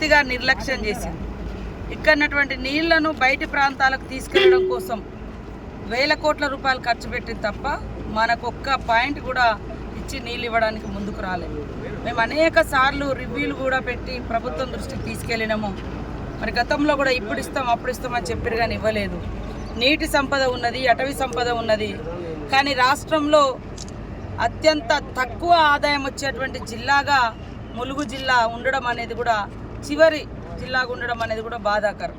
పూర్తిగా నిర్లక్ష్యం చేసింది. ఇక్కడటువంటి నీళ్లను బయటి ప్రాంతాలకు తీసుకెళ్లడం కోసం వేల కోట్ల రూపాయలు ఖర్చు పెట్టింది తప్ప మనకు ఒక్క పాయింట్ కూడా ఇచ్చి నీళ్ళు ఇవ్వడానికి ముందుకు రాలేదు. మేము అనేక సార్లు రివ్యూలు కూడా పెట్టి ప్రభుత్వం దృష్టికి తీసుకెళ్ళినాము. మరి గతంలో కూడా ఇప్పుడు ఇస్తాం అప్పుడు ఇస్తామని చెప్పారు కానీ ఇవ్వలేదు. నీటి సంపద ఉన్నది, అటవీ సంపద ఉన్నది, కానీ రాష్ట్రంలో అత్యంత తక్కువ ఆదాయం వచ్చేటువంటి జిల్లాగా ములుగు జిల్లా ఉండడం అనేది కూడా, చివరి జిల్లాగా ఉండడం అనేది కూడా బాధాకరం.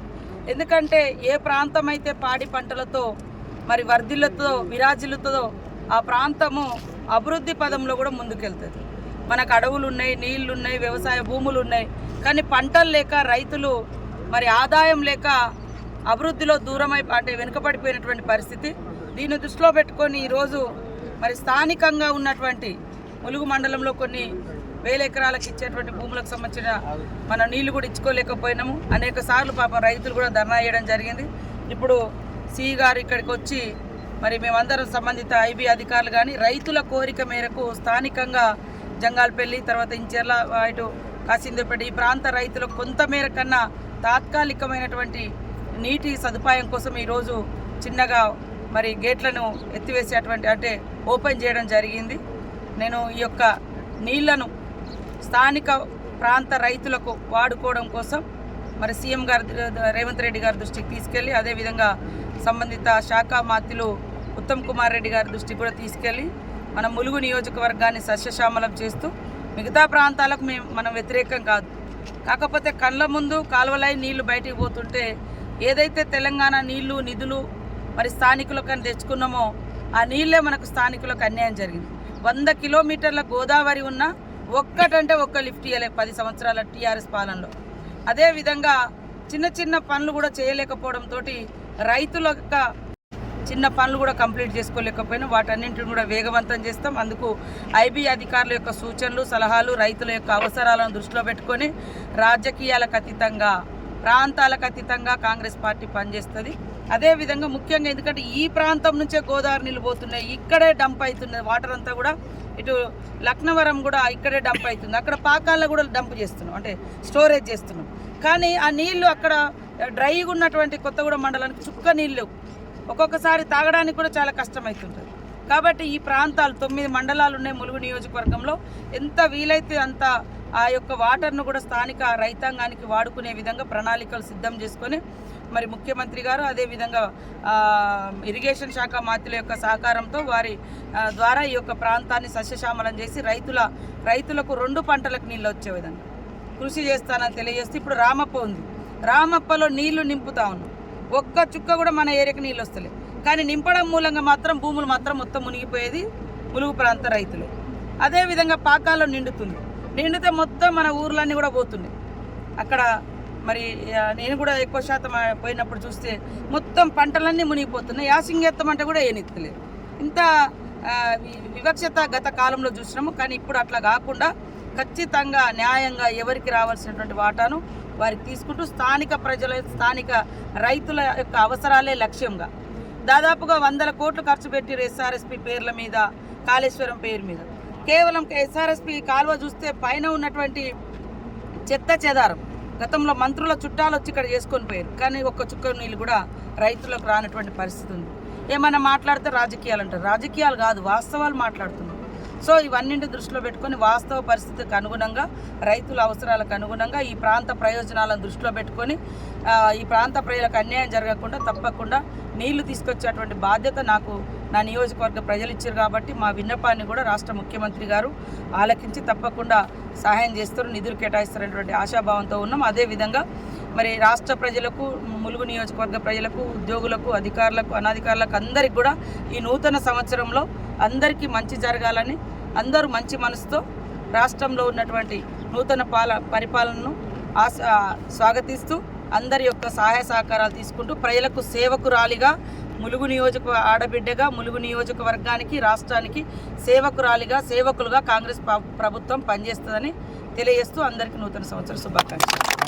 ఎందుకంటే ఏ ప్రాంతం అయితే పాడి పంటలతో మరి వర్ధిల్లుతో విరాజిల్లుతుందో ఆ ప్రాంతము అభివృద్ధి పదంలో కూడా ముందుకెళ్తుంది. మనకు అడవులు ఉన్నాయి, నీళ్లు ఉన్నాయి, వ్యవసాయ భూములు ఉన్నాయి, కానీ పంటలు లేక రైతులు మరి ఆదాయం లేక అభివృద్ధిలో దూరమై అంటే వెనుకబడిపోయినటువంటి పరిస్థితి. దీన్ని దృష్టిలో పెట్టుకొని ఈరోజు మరి స్థానికంగా ఉన్నటువంటి ములుగు మండలంలో కొన్ని వేల ఎకరాలకు ఇచ్చేటువంటి భూములకు సంబంధించిన మన నీళ్లు కూడా ఇచ్చుకోలేకపోయినాము. అనేక సార్లు పాపం రైతులు కూడా ధర్నా చేయడం జరిగింది. ఇప్పుడు సిఈ గారు ఇక్కడికి వచ్చి మరి మేమందరం సంబంధిత ఐబీ అధికారులు కానీ రైతుల కోరిక మేరకు స్థానికంగా జంగాల్పల్లి, తర్వాత ఇంచెర్ల, ఇటు కాసిందేపేట ఈ ప్రాంత రైతులకు కొంతమేర కన్నా తాత్కాలికమైనటువంటి నీటి సదుపాయం కోసం ఈరోజు చిన్నగా మరి గేట్లను ఎత్తివేసేటువంటి అంటే ఓపెన్ చేయడం జరిగింది. నేను ఈ యొక్క నీళ్లను స్థానిక ప్రాంత రైతులకు వాడుకోవడం కోసం మరి సీఎం గారు రేవంత్ రెడ్డి గారి దృష్టికి తీసుకెళ్ళి, అదేవిధంగా సంబంధిత శాఖ మంత్రులు ఉత్తమ్ కుమార్ రెడ్డి గారి దృష్టికి కూడా తీసుకెళ్ళి మన ములుగు నియోజకవర్గాన్ని సస్యశ్యామలం చేస్తూ మిగతా ప్రాంతాలకు మనం వ్యతిరేకం కాదు. కాకపోతే కళ్ళ ముందు కాలువలై నీళ్లు బయటికి పోతుంటే ఏదైతే తెలంగాణ నీళ్లు నిధులు మరి స్థానికులకు తెచ్చుకున్నామో ఆ నీళ్ళే మనకు స్థానికులకు అన్యాయం జరిగింది. 100 కిలోమీటర్ల గోదావరి ఉన్న ఒక్కటంటే ఒక్క లిఫ్ట్ ఇవ్వలే 10 సంవత్సరాల టీఆర్ఎస్ పాలనలో. అదేవిధంగా చిన్న చిన్న పనులు కూడా చేయలేకపోవడంతో రైతుల యొక్క చిన్న పనులు కూడా కంప్లీట్ చేసుకోలేకపోయినా వాటన్నింటిని కూడా వేగవంతం చేస్తాం. అందుకు ఐబీ అధికారుల యొక్క సూచనలు, సలహాలు, రైతుల యొక్క అవసరాలను దృష్టిలో పెట్టుకొని రాజకీయాలకు అతీతంగా, ప్రాంతాలకు అతీతంగా కాంగ్రెస్ పార్టీ పనిచేస్తుంది. అదేవిధంగా ముఖ్యంగా ఎందుకంటే ఈ ప్రాంతం నుంచే గోదావరి నీళ్ళు పోతున్నాయి, ఇక్కడే డంప్ అవుతుంది వాటర్ అంతా కూడా. ఇటు లక్నవరం కూడా ఇక్కడే డంప్ అవుతుంది, అక్కడ పాకాల్లో కూడా డంప్ చేస్తున్నాం అంటే స్టోరేజ్ చేస్తున్నాం. కానీ ఆ నీళ్లు అక్కడ డ్రైగా ఉన్నటువంటి కొత్తగూడెం మండలానికి చుక్క నీళ్ళు ఒక్కొక్కసారి తాగడానికి కూడా చాలా కష్టమవుతుంటుంది. కాబట్టి ఈ ప్రాంతాలు 9 మండలాలు ఉన్నాయి ములుగు నియోజకవర్గంలో. ఎంత వీలైతే అంత ఆ యొక్క వాటర్ను కూడా స్థానిక రైతాంగానికి వాడుకునే విధంగా ప్రణాళికలు సిద్ధం చేసుకొని మరి ముఖ్యమంత్రి గారు అదేవిధంగా ఇరిగేషన్ శాఖ మంత్రుల యొక్క సహకారంతో వారి ద్వారా ఈ యొక్క ప్రాంతాన్ని సస్యశ్యామలం చేసి రైతులకు 2 పంటలకు నీళ్ళు వచ్చే విధంగా కృషి చేస్తానని తెలియజేస్తూ ఇప్పుడు రామప్ప ఉంది. రామప్పలో నీళ్లు నింపుతా ఉన్నాం, ఒక్క చుక్క కూడా మన ఏరియాకి నీళ్ళు వస్తలేదు. కానీ నింపడం మూలంగా మాత్రం భూములు మాత్రం మొత్తం మునిగిపోయేది ములుగు ప్రాంత రైతులే. అదేవిధంగా పాకాల్లో నిండితే మొత్తం మన ఊర్లన్నీ కూడా పోతున్నాయి. అక్కడ మరి నేను కూడా ఎక్కువ శాతం పోయినప్పుడు చూస్తే మొత్తం పంటలన్నీ మునిగిపోతున్నాయి. యాసింగ్ ఎత్తమంటే కూడా ఏనెత్తలేదు. ఇంత వివక్షత గత కాలంలో చూసినాము. కానీ ఇప్పుడు అట్లా కాకుండా ఖచ్చితంగా న్యాయంగా ఎవరికి రావాల్సినటువంటి వాటాను వారికి తీసుకుంటూ స్థానిక రైతుల యొక్క అవసరాలే లక్ష్యంగా దాదాపుగా 100 కోట్లు ఖర్చు పెట్టి ఎస్ఆర్ఎస్పి పేర్ల మీద, కాళేశ్వరం పేరు మీద కేవలం ఎస్ఆర్ఎస్పి కాలువ చూస్తే పైన ఉన్నటువంటి చెత్త చెదారం గతంలో మంత్రుల చుట్టాలు వచ్చి ఇక్కడ చేసుకొని పోయారు. కానీ ఒక్క చుక్క నీళ్ళు కూడా రైతులకు రానటువంటి పరిస్థితి ఉంది. ఏమన్నా మాట్లాడితే రాజకీయాలు అంటారు. రాజకీయాలు కాదు, వాస్తవాలు మాట్లాడుతున్నాం. సో ఇవన్నింటి దృష్టిలో పెట్టుకొని వాస్తవ పరిస్థితికి అనుగుణంగా, రైతుల అవసరాలకు అనుగుణంగా, ఈ ప్రాంత ప్రయోజనాలను దృష్టిలో పెట్టుకొని ఈ ప్రాంత ప్రజలకు అన్యాయం జరగకుండా తప్పకుండా నీళ్లు తీసుకొచ్చేటువంటి బాధ్యత నాకు నా నియోజకవర్గ ప్రజలు ఇచ్చారు. కాబట్టి మా విన్నపాన్ని కూడా రాష్ట్ర ముఖ్యమంత్రి గారు ఆలకించి తప్పకుండా సహాయం చేస్తారు, నిధులు కేటాయిస్తారనేటువంటి ఆశాభావంతో ఉన్నాం. అదేవిధంగా మరి రాష్ట్ర ప్రజలకు, ములుగు నియోజకవర్గ ప్రజలకు, ఉద్యోగులకు, అధికారులకు, అనధికారులకు అందరికీ కూడా ఈ నూతన సంవత్సరంలో అందరికీ మంచి జరగాలని, అందరూ మంచి మనసుతో రాష్ట్రంలో ఉన్నటువంటి నూతన పరిపాలనను స్వాగతిస్తూ అందరి యొక్క సహాయ సహకారాలు తీసుకుంటూ ప్రజలకు సేవకురాలిగా, ములుగు ఆడబిడ్డగా, ములుగు నియోజకవర్గానికి, రాష్ట్రానికి సేవకులుగా కాంగ్రెస్ ప్రభుత్వం పనిచేస్తుందని తెలియజేస్తూ అందరికీ నూతన సంవత్సర శుభాకాంక్షలు.